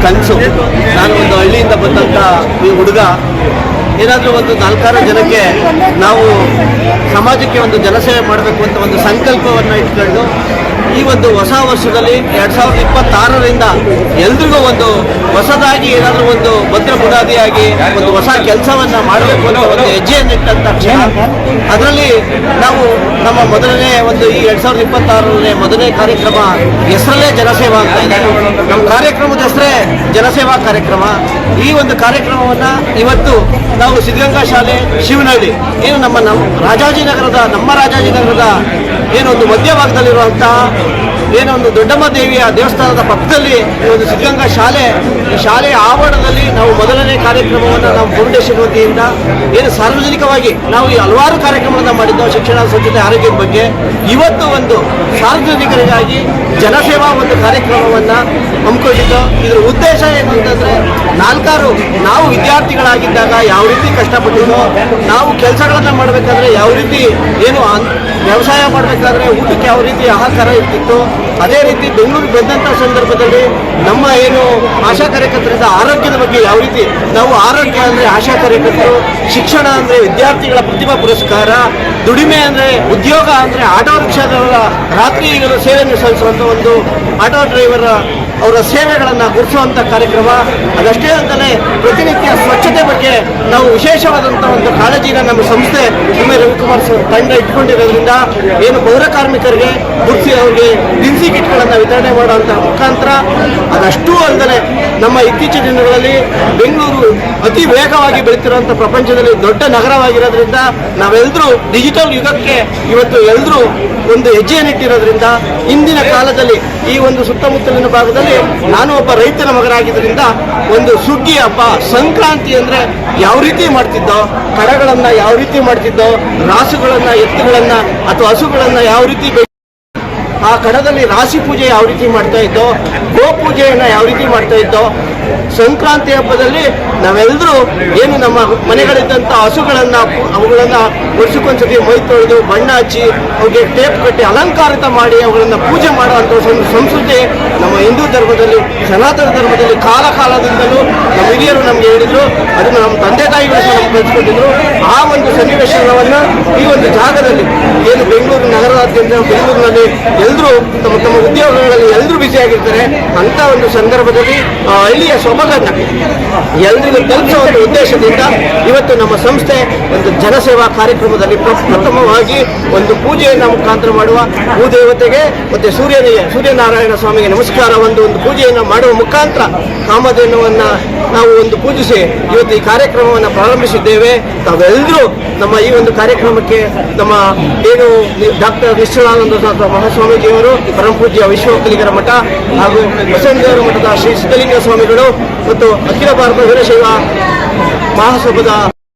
ಕನಸು. ನಾನು ಒಂದು ಹಳ್ಳಿಯಿಂದ ಬಂದಂಥ ಈ ಹುಡುಗ ಏನಾದರೂ ಒಂದು 4-6 ಜನಕ್ಕೆ ನಾವು ಸಮಾಜಕ್ಕೆ ಒಂದು ಜನಸೇವೆ ಮಾಡಬೇಕು ಅಂತ ಒಂದು ಸಂಕಲ್ಪವನ್ನು ಇಟ್ಕೊಂಡು ಈ ಒಂದು ಹೊಸ ವರ್ಷದಲ್ಲಿ 2026ರಿಂದ ಎಲ್ರಿಗೂ ಒಂದು ಹೊಸದಾಗಿ ಏನಾದರೂ ಒಂದು ಭದ್ರ ಬುನಾದಿಯಾಗಿ ಒಂದು ಹೊಸ ಕೆಲಸವನ್ನು ಮಾಡಬೇಕು ಅನ್ನೋ ಒಂದು ಹೆಜ್ಜೆಯನ್ನಿಟ್ಟಂತ ತಕ್ಷಣ ಅದರಲ್ಲಿ ನಾವು ನಮ್ಮ ಮೊದಲನೇ ಒಂದು ಈ 2026ನೇ ಮೊದಲನೇ ಕಾರ್ಯಕ್ರಮ ಹೆಸರಲ್ಲೇ ಜನಸೇವಾ ಅಂತ ಇದೆ. ನಮ್ಮ ಕಾರ್ಯಕ್ರಮದ ಹೆಸರೇ ಜನಸೇವಾ ಕಾರ್ಯಕ್ರಮ. ಈ ಒಂದು ಕಾರ್ಯಕ್ರಮವನ್ನು ಇವತ್ತು ನಾವು ಸಿದ್ಧಗಂಗಾ ಶಾಲೆ ಶಿವನಹಳ್ಳಿ ಏನು ನಮ್ಮ ನಮ್ಮ ರಾಜಾಜಿನಗರದ ಏನೊಂದು ಮಧ್ಯಭಾಗದಲ್ಲಿರುವಂಥ ಏನೊಂದು ದೊಡ್ಡಮ್ಮ ದೇವಿಯ ದೇವಸ್ಥಾನದ ಪಕ್ಕದಲ್ಲಿ ಒಂದು ಸಿದ್ಧಗಂಗಾ ಶಾಲೆ, ಈ ಶಾಲೆಯ ಆವರಣದಲ್ಲಿ ನಾವು ಮೊದಲನೇ ಕಾರ್ಯಕ್ರಮವನ್ನು ನಾವು ಫೌಂಡೇಶನ್ ವತಿಯಿಂದ ಏನು ಸಾರ್ವಜನಿಕವಾಗಿ ನಾವು ಈ ಹಲವಾರು ಕಾರ್ಯಕ್ರಮಗಳನ್ನು ಮಾಡಿದ್ದು ಶಿಕ್ಷಣ, ಸ್ವಚ್ಛತೆ, ಆರೋಗ್ಯದ ಬಗ್ಗೆ. ಇವತ್ತು ಒಂದು ಸಾರ್ವಜನಿಕರಿಗಾಗಿ ಜನಸೇವಾ ಒಂದು ಕಾರ್ಯಕ್ರಮವನ್ನು ಹಮ್ಮಿಕೊಂಡಿದ್ದು. ಇದರ ಉದ್ದೇಶ ಏನಂತಂದರೆ ನಾವು ವಿದ್ಯಾರ್ಥಿಗಳಾಗಿದ್ದಾಗ ಯಾವ ರೀತಿ ಕಷ್ಟಪಟ್ಟಿದ್ದೋ, ನಾವು ಕೆಲಸಗಳನ್ನು ಮಾಡಬೇಕಾದ್ರೆ ಯಾವ ರೀತಿ ಏನು ವ್ಯವಸಾಯ ಮಾಡಬೇಕಾದ್ರೆ ಊಟಕ್ಕೆ ಯಾವ ರೀತಿ ಆಹಾರ ಇರ್ತಿತ್ತು, ಅದೇ ರೀತಿ ಬೆಂಗಳೂರಿಗೆ ಬಂದಂಥ ಸಂದರ್ಭದಲ್ಲಿ ನಮ್ಮ ಏನು ಆಶಾ ಕಾರ್ಯಕರ್ತರಿಂದ ಆರೋಗ್ಯದ ಬಗ್ಗೆ ಯಾವ ರೀತಿ ನಾವು ಆರೋಗ್ಯ ಅಂದರೆ ಆಶಾ ಕಾರ್ಯಕರ್ತರು, ಶಿಕ್ಷಣ ಅಂದರೆ ವಿದ್ಯಾರ್ಥಿಗಳ ಪ್ರತಿಭಾ ಪುರಸ್ಕಾರ, ದುಡಿಮೆ ಅಂದರೆ ಉದ್ಯೋಗ ಅಂದರೆ ಆಟೋ ರಿಕ್ಷಾದವರ ರಾತ್ರಿ ಈಗಲೂ ಸೇವೆಯನ್ನು ಸಲ್ಲಿಸುವಂಥ ಒಂದು ಆಟೋ ಡ್ರೈವರ್ ಅವರ ಸೇವೆಗಳನ್ನು ಗುರುತಿಸುವಂಥ ಕಾರ್ಯಕ್ರಮ. ಅದಷ್ಟೇ ಅಂತಲೇ ಪ್ರತಿನಿತ್ಯ ಸ್ವಚ್ಛತೆ ಬಗ್ಗೆ ನಾವು ವಿಶೇಷವಾದಂಥ ಒಂದು ಕಾಳಜಿನ ನಮ್ಮ ಸಂಸ್ಥೆ ರವಿಕುಮಾರ್ ತಂಡ ಇಟ್ಕೊಂಡಿರೋದ್ರಿಂದ ಏನು ಪೌರ ಕಾರ್ಮಿಕರಿಗೆ ಗುರುತಿಸಿ ಅವರಿಗೆ ದಿನಸಿ ಕಿಟ್ಗಳನ್ನು ವಿತರಣೆ ಮಾಡುವಂಥ ಮುಖಾಂತರ. ಅದಷ್ಟೂ ಅಲ್ಲದೆ ನಮ್ಮ ಇತ್ತೀಚಿನ ದಿನಗಳಲ್ಲಿ ಬೆಂಗಳೂರು ಅತಿ ವೇಗವಾಗಿ ಬೆಳೀತಿರುವಂಥ ಪ್ರಪಂಚದಲ್ಲಿ ದೊಡ್ಡ ನಗರವಾಗಿರೋದ್ರಿಂದ ನಾವೆಲ್ಲರೂ ಡಿಜಿಟಲ್ ಯುಗಕ್ಕೆ ಇವತ್ತು ಎಲ್ಲರೂ ಒಂದು ಹೆಜ್ಜೆಯನ್ನಿಟ್ಟಿರೋದ್ರಿಂದ ಇಂದಿನ ಕಾಲದಲ್ಲಿ ಈ ಒಂದು ಸುತ್ತಮುತ್ತಲಿನ ಭಾಗದಲ್ಲಿ ನಾನು ಒಬ್ಬ ರೈತನ ಮಗನಾಗಿದ್ದರಿಂದ ಒಂದು ಸುಗ್ಗಿ ಹಬ್ಬ, ಸಂಕ್ರಾಂತಿ ಅಂದರೆ ಯಾವ ರೀತಿ ಮಾಡ್ತಿದ್ದೋ, ಕಡಗಳನ್ನು ಯಾವ ರೀತಿ ಮಾಡ್ತಿದ್ದೋ, ರಾಸುಗಳನ್ನು, ಎತ್ತುಗಳನ್ನು ಅಥವಾ ಹಸುಗಳನ್ನು ಯಾವ ರೀತಿ ಆ ಕಡದಲ್ಲಿ ರಾಶಿ ಪೂಜೆ ಯಾವ ರೀತಿ ಮಾಡ್ತಾ ಇದ್ದೋ, ಗೋ ಪೂಜೆಯನ್ನು ಯಾವ ರೀತಿ ಮಾಡ್ತಾ ಇದ್ದೋ, ಸಂಕ್ರಾಂತಿ ಹಬ್ಬದಲ್ಲಿ ನಾವೆಲ್ಲರೂ ಏನು ನಮ್ಮ ಮನೆಗಳಿದ್ದಂಥ ಹಸುಗಳನ್ನು ಅವುಗಳನ್ನು ವರ್ಷಕ್ಕೊಂದ್ಸತಿ ಮೈ ತೊಳೆದು ಬಣ್ಣ ಹಚ್ಚಿ ಅವ್ರಿಗೆ ಟೇಪ್ ಕಟ್ಟಿ ಅಲಂಕಾರಿತ ಮಾಡಿ ಅವುಗಳನ್ನು ಪೂಜೆ ಮಾಡುವಂಥ ಒಂದು ಸಂಸ್ಕೃತಿ ನಮ್ಮ ಹಿಂದೂ ಧರ್ಮದಲ್ಲಿ, ಸನಾತನ ಧರ್ಮದಲ್ಲಿ ಕಾಲದಿಂದಲೂ ನಮ್ಮ ಹಿರಿಯರು ನಮಗೆ ಹೇಳಿದರು. ಅದನ್ನು ನಮ್ಮ ತಂದೆ ತಾಯಿಗಳು ಸಹ ನಮ್ಗೆ ಕಲಿಸ್ಕೊಟ್ಟಿದ್ರು. ಆ ಒಂದು ಸನ್ನಿವೇಶವನ್ನು ಈ ಒಂದು ಜಾಗದಲ್ಲಿ ಏನು ಬೆಂಗಳೂರು ನಗರದಾದ್ಯಂತ ಬೆಂಗಳೂರಿನಲ್ಲಿ ಎಲ್ಲರೂ ತಮ್ಮ ಉದ್ಯೋಗಗಳಲ್ಲಿ ಎಲ್ಲರೂ ಬ್ಯುಸಿಯಾಗಿರ್ತಾರೆ. ಅಂಥ ಒಂದು ಸಂದರ್ಭದಲ್ಲಿ ಹಳ್ಳಿಯ ಸೊಬಗನ್ನು ಎಲ್ಲರಿಗೂ ತಲುಪಿಸುವ ಒಂದು ಉದ್ದೇಶದಿಂದ ಇವತ್ತು ನಮ್ಮ ಸಂಸ್ಥೆ ಒಂದು ಜನಸೇವಾ ಕಾರ್ಯಕ್ರಮದಲ್ಲಿ ಪ್ರಥಮವಾಗಿ ಒಂದು ಪೂಜೆಯನ್ನು ಮುಖಾಂತರ ಮಾಡುವ ಭೂದೇವತೆಗೆ ಮತ್ತು ಸೂರ್ಯನಾರಾಯಣ ಸ್ವಾಮಿಗೆ ನಮಸ್ಕಾರ ಒಂದು ಪೂಜೆಯನ್ನು ಮಾಡುವ ಮುಖಾಂತರ ಕಾಮಧೇನುವನ್ನು ನಾವು ಒಂದು ಪೂಜಿಸಿ ಇವತ್ತು ಈ ಕಾರ್ಯಕ್ರಮವನ್ನು ಪ್ರಾರಂಭಿಸಿದ್ದೇವೆ. ತಾವೆಲ್ಲರೂ ನಮ್ಮ ಈ ಒಂದು ಕಾರ್ಯಕ್ರಮಕ್ಕೆ ನಮ್ಮ ಏನು ಡಾಕ್ಟರ್ ನಿಶ್ಚಲಾನಂದ ಮಹಾಸ್ವಾಮೀಜಿಯವರು, ಪರಮ ಪೂಜ್ಯ ವಿಶ್ವಕಲಿಗರ ಮಠ ಹಾಗೂ ಬಸವನದೇವರ ಮಠದ ಶ್ರೀ ಸಿದ್ಧಲಿಂಗ ಸ್ವಾಮಿಗಳು ಮತ್ತು ಅಖಿಲ ಭಾರತ ವೀರಶೈವ ಮಹಾಸಭಾದ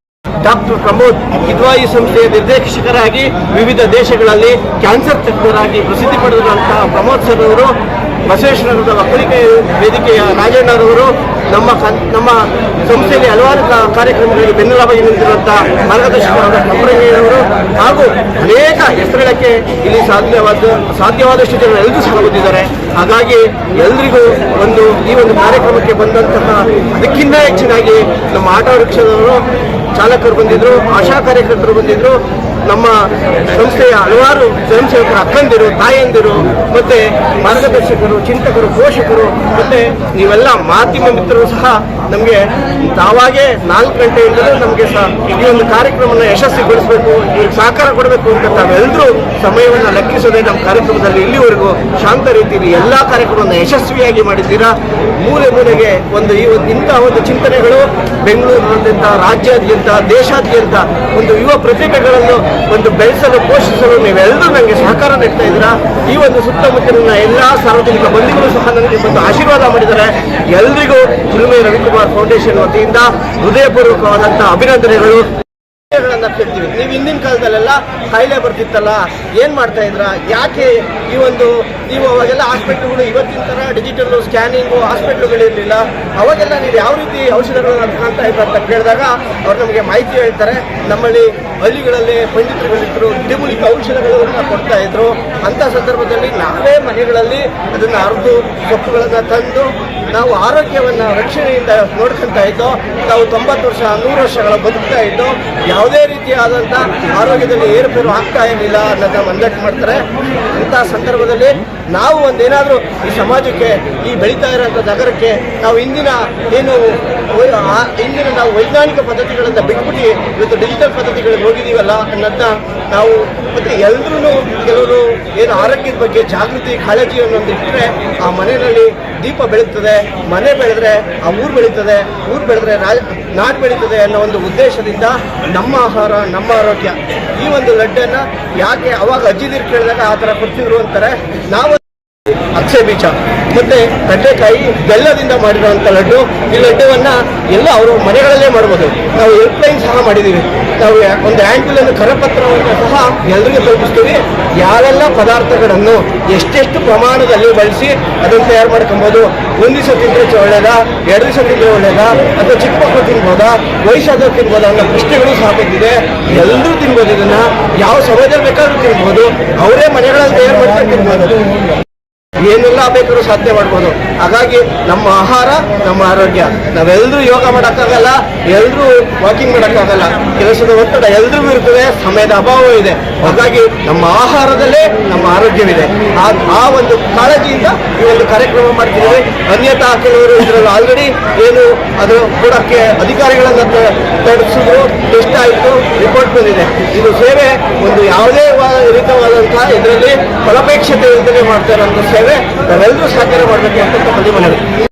ಡಾಕ್ಟರ್ ಪ್ರಮೋದ್ ಕಿದ್ವಾಯಿ ಸಂಸ್ಥೆಯ ನಿರ್ದೇಶಕರಾಗಿ ವಿವಿಧ ದೇಶಗಳಲ್ಲಿ ಕ್ಯಾನ್ಸರ್ ತಜ್ಞರಾಗಿ ಪ್ರಸಿದ್ಧಿ ಪಡೆದಂತಹ ಪ್ರಮೋದ್ ಸರ್ ಅವರು, ಬಸವೇಶ್ವರದ ಒಕ್ಕಲಿಕೆ ವೇದಿಕೆಯ ರಾಜಣ್ಣರವರು, ನಮ್ಮ ಸಂಸ್ಥೆಯಲ್ಲಿ ಹಲವಾರು ಕಾರ್ಯಕ್ರಮಗಳಿಗೆ ಬೆನ್ನೆಲುಬಾಗಿ ನಿಂತಿರುವಂಥ ಮಾರ್ಗದರ್ಶಕರಾದ ಕಂಪ್ರಂಗಿಯವರು ಹಾಗೂ ಅನೇಕ ಹೆಸರುಗಳಕ್ಕೆ ಇಲ್ಲಿ ಸಾಧ್ಯವಾದಷ್ಟು ಜನರು ಎಲ್ಲರೂ ಸಹ ಬಂದಿದ್ದಾರೆ. ಹಾಗಾಗಿ ಎಲ್ರಿಗೂ ಈ ಒಂದು ಕಾರ್ಯಕ್ರಮಕ್ಕೆ ಬಂದಂತಹ ಅದಕ್ಕಿಂತ ಹೆಚ್ಚಿನಾಗಿ ನಮ್ಮ ಆಟೋ ರಿಕ್ಷಾದವರು ಚಾಲಕರು ಬಂದಿದ್ದರು, ಆಶಾ ಕಾರ್ಯಕರ್ತರು ಬಂದಿದ್ದರು, ನಮ್ಮ ಸಂಸ್ಥೆಯ ಹಲವಾರು ಸ್ವಯಂ ಸೇವಕರು, ಅಕ್ಕಂದಿರು, ತಾಯಂದಿರು, ಮತ್ತು ಮಾರ್ಗದರ್ಶಕರು, ಚಿಂತಕರು, ಪೋಷಕರು, ಮತ್ತು ನೀವೆಲ್ಲ ಮಾಧ್ಯಮ ಮಿತ್ರರು ಸಹ ನಮಗೆ ತಾವಾಗೇ 4 ಗಂಟೆಯಿಂದಲೂ ನಮಗೆ ಸಹ ಈ ಒಂದು ಕಾರ್ಯಕ್ರಮವನ್ನು ಯಶಸ್ವಿಗೊಳಿಸಬೇಕು, ಇವ್ರಿಗೆ ಸಹಕಾರ ಕೊಡಬೇಕು ಅಂತ ತಾವೆಲ್ಲರೂ ಸಮಯವನ್ನು ಲೆಕ್ಕಿಸದೆ ನಮ್ಮ ಕಾರ್ಯಕ್ರಮದಲ್ಲಿ ಇಲ್ಲಿವರೆಗೂ ಶಾಂತ ರೀತಿಯಲ್ಲಿ ಎಲ್ಲ ಕಾರ್ಯಕ್ರಮವನ್ನು ಯಶಸ್ವಿಯಾಗಿ ಮಾಡಿದ್ದೀರಾ. ಮೂಲೆ ಮೂಲೆಗೆ ಇಂಥ ಒಂದು ಚಿಂತನೆಗಳು ಬೆಂಗಳೂರಿನಾದ್ಯಂತ, ರಾಜ್ಯಾದ್ಯಂತ, ದೇಶಾದ್ಯಂತ ಒಂದು ಯುವ ಪ್ರತಿಭೆಗಳನ್ನು ಬೆಳೆಸಲು, ಪೋಷಿಸಲು ನೀವೆಲ್ಲರೂ ನನಗೆ ಸಹಕಾರ ನೀಡ್ತಾ ಇದ್ದೀರಾ. ಈ ಒಂದು ಸುತ್ತಮುತ್ತಲಿನ ಎಲ್ಲ ಸಾರ್ವಜನಿಕ ಬಂಧುಗಳು ಸಹ ನನಗೆ ಒಂದು ಆಶೀರ್ವಾದ ಮಾಡಿದ್ದಾರೆ. ಎಲ್ರಿಗೂ ಚಿಲುಮೆ ರವಿಕುಮಾರ್ ಫೌಂಡೇಶನ್ ವತಿಯಿಂದ ಹೃದಯಪೂರ್ವಕವಾದಂಥ ಅಭಿನಂದನೆಗಳು. ಗಳನ್ನ ಕೇಳ್ತೀವಿ. ನೀವು ಹಿಂದಿನ ಕಾಲದಲ್ಲೆಲ್ಲ ಕಾಯಿಲೆ ಬರ್ತಿತ್ತಲ್ಲ, ಏನ್ ಮಾಡ್ತಾ ಇದ್ರ, ಯಾಕೆ ಈ ಒಂದು ನೀವು ಅವಾಗೆಲ್ಲ ಹಾಸ್ಪಿಟ್ಲ್ಗಳು ಇವತ್ತಿನ ತರ ಡಿಜಿಟಲ್ ಸ್ಕ್ಯಾನಿಂಗು ಹಾಸ್ಪಿಟ್ಲ್ಗಳಿರಲಿಲ್ಲ, ಅವಾಗೆಲ್ಲ ನೀವು ಯಾವ ರೀತಿ ಔಷಧಗಳನ್ನ ಕಾಣ್ತಾ ಇದ್ರು ಅಂತ ಕೇಳಿದಾಗ ಅವ್ರು ನಮಗೆ ಮಾಹಿತಿ ಹೇಳ್ತಾರೆ. ನಮ್ಮಲ್ಲಿ ಹಳ್ಳಿಗಳಲ್ಲಿ ಪಂಡಿತರುಗಳಿದ್ರು, ಗಿಡಮೂಲಿಕೆ ಔಷಧಗಳನ್ನ ಕೊಡ್ತಾ ಇದ್ರು. ಅಂತ ಸಂದರ್ಭದಲ್ಲಿ ನಾವೇ ಮನೆಗಳಲ್ಲಿ ಅದನ್ನ ಅರ್ದು ಸೊಪ್ಪುಗಳನ್ನ ತಂದು ನಾವು ಆರೋಗ್ಯವನ್ನ ರಕ್ಷಣೆಯಿಂದ ನೋಡ್ಕೊಂತ ಇದ್ದೋ. ನಾವು 90 ವರ್ಷ 100 ವರ್ಷಗಳ ಬದುಕ್ತಾ ಇದ್ದೋ. ಯಾವುದೇ ರೀತಿಯಾದಂಥ ಆರೋಗ್ಯದಲ್ಲಿ ಏರುಪೇರು ಆಗ್ತಾ ಇರಲಿಲ್ಲ ಅನ್ನೋದನ್ನ ಮಂದಟ್ಟು ಮಾಡ್ತಾರೆ. ಅಂಥ ಸಂದರ್ಭದಲ್ಲಿ ನಾವು ಒಂದೇನಾದರೂ ಈ ಸಮಾಜಕ್ಕೆ, ಈ ಬೆಳೀತಾ ಇರೋಂಥ ನಗರಕ್ಕೆ ನಾವು ಇಂದಿನ ನಾವು ವೈಜ್ಞಾನಿಕ ಪದ್ಧತಿಗಳನ್ನು ಬಿಟ್ಬಿಟ್ಟು ಇವತ್ತು ಡಿಜಿಟಲ್ ಪದ್ಧತಿಗಳಿಗೆ ಹೋಗಿದ್ದೀವಲ್ಲ ಅನ್ನೋದನ್ನ ನಾವು ಮತ್ತೆ ಎಲ್ಲರೂ ಕೆಲವರು ಏನು ಆರೋಗ್ಯದ ಬಗ್ಗೆ ಜಾಗೃತಿ ಕಾಳಜಿ ಅನ್ನೋದು ಇಟ್ಟರೆ ಆ ಮನೆಯಲ್ಲಿ ದೀಪ ಬೆಳೀತದೆ, ಮನೆ ಬೆಳೆದ್ರೆ ಆ ಊರು ಬೆಳೀತದೆ, ಊರು ಬೆಳೆದ್ರೆ ನಾಡು ಬೆಳೀತದೆ ಅನ್ನೋ ಒಂದು ಉದ್ದೇಶದಿಂದ ನಮ್ಮ ಆಹಾರ ನಮ್ಮ ಆರೋಗ್ಯ ಈ ಒಂದು ಲಡ್ಡನ್ನು ಯಾಕೆ ಅವಾಗ ಅಜ್ಜಿದಿರು ಕೇಳಿದಾಗ ಆ ಥರ ಕೊಡ್ತಿದ್ರು ಅಂತಾರೆ. ನಾವು ಅಕ್ಷೆ ಬೀಜ ಮತ್ತೆ ಕಡಲೆಕಾಯಿ ಬೆಲ್ಲದಿಂದ ಮಾಡಿರುವಂಥ ಲಡ್ಡು. ಈ ಲಡ್ಡುವನ್ನ ಎಲ್ಲ ಅವರು ಮನೆಗಳಲ್ಲೇ ಮಾಡ್ಬೋದು. ನಾವು ಹೆಲ್ಪ್ಲೈನ್ ಸಹ ಮಾಡಿದ್ದೀವಿ. ನಾವು ಒಂದು ಆ್ಯಂಟ್ಲನ್ನು ಕರಪತ್ರವನ್ನು ಸಹ ಎಲ್ಲರಿಗೂ ತಲುಪಿಸ್ತೀವಿ. ಯಾವೆಲ್ಲ ಪದಾರ್ಥಗಳನ್ನು ಎಷ್ಟೆಷ್ಟು ಪ್ರಮಾಣದಲ್ಲಿ ಬಳಸಿ ಅದನ್ನು ತಯಾರು ಮಾಡ್ಕೊಬೋದು, ಒಂದು ದಿವಸ ತಿಂದರೆ ಒಳ್ಳೇದಾ, 2 ದಿವಸ ತಿಂದರೆ ಒಳ್ಳೇದಾ, ಅಥವಾ ಚಿಕ್ಕ ಮಕ್ಕಳು ತಿನ್ಬೋದಾ, ವಯಸ್ಸಾದವ್ರು ತಿನ್ಬೋದಾ ಅನ್ನೋ ಪ್ರಶ್ನೆಗಳು ಸಹ ಬಂದಿದೆ. ಎಲ್ಲರೂ ತಿನ್ಬೋದು, ಇದನ್ನ ಯಾವ ಸಮಯದಲ್ಲಿ ಬೇಕಾದ್ರೂ ತಿನ್ಬೋದು, ಅವರೇ ಮನೆಗಳಲ್ಲಿ ತಯಾರು ಮಾಡ್ಕೊಂಡು ತಿನ್ಬೋದು, ಏನೆಲ್ಲ ಬೇಕಾದ್ರೂ ಸಾಧ್ಯ ಮಾಡ್ಬೋದು. ಹಾಗಾಗಿ ನಮ್ಮ ಆಹಾರ ನಮ್ಮ ಆರೋಗ್ಯ. ನಾವೆಲ್ಲರೂ ಯೋಗ ಮಾಡೋಕ್ಕಾಗಲ್ಲ, ಎಲ್ಲರೂ ವಾಕಿಂಗ್ ಮಾಡೋಕ್ಕಾಗಲ್ಲ, ಕೆಲಸದ ಒತ್ತಡ ಎಲ್ರಿಗೂ ಇರ್ತದೆ, ಸಮಯದ ಅಭಾವ ಇದೆ. ಹಾಗಾಗಿ ನಮ್ಮ ಆಹಾರದಲ್ಲೇ ನಮ್ಮ ಆರೋಗ್ಯವಿದೆ. ಆ ಒಂದು ಕಾಳಜಿಯಿಂದ ಈ ಒಂದು ಕಾರ್ಯಕ್ರಮ ಮಾಡ್ತಿದ್ದೀವಿ. ಅನ್ಯತಾ ಕೆಲವರು ಇದರಲ್ಲಿ ಆಲ್ರೆಡಿ ಏನು ಅದರ ಕೊಡೋಕ್ಕೆ ಅಧಿಕಾರಿಗಳನ್ನು ತಡಿಸಿದ್ರು, ಟೆಸ್ಟ್ ಆಯಿತು, ರಿಪೋರ್ಟ್ ಬಂದಿದೆ. ಇದು ಸೇವೆ ಒಂದು ಯಾವುದೇ ರೀತಿಯಾದಂತಹ ಇದರಲ್ಲಿ ಫಲಾಪೇಕ್ಷತೆ ಇಲ್ಲದೆ ಮಾಡ್ತಾ ಇರೋಂಥ ಸೇವೆ ನಾವೆಲ್ಲರೂ ಸಹಕಾರ ಮಾಡಬೇಕು ಅಂತ ಮನವಿ.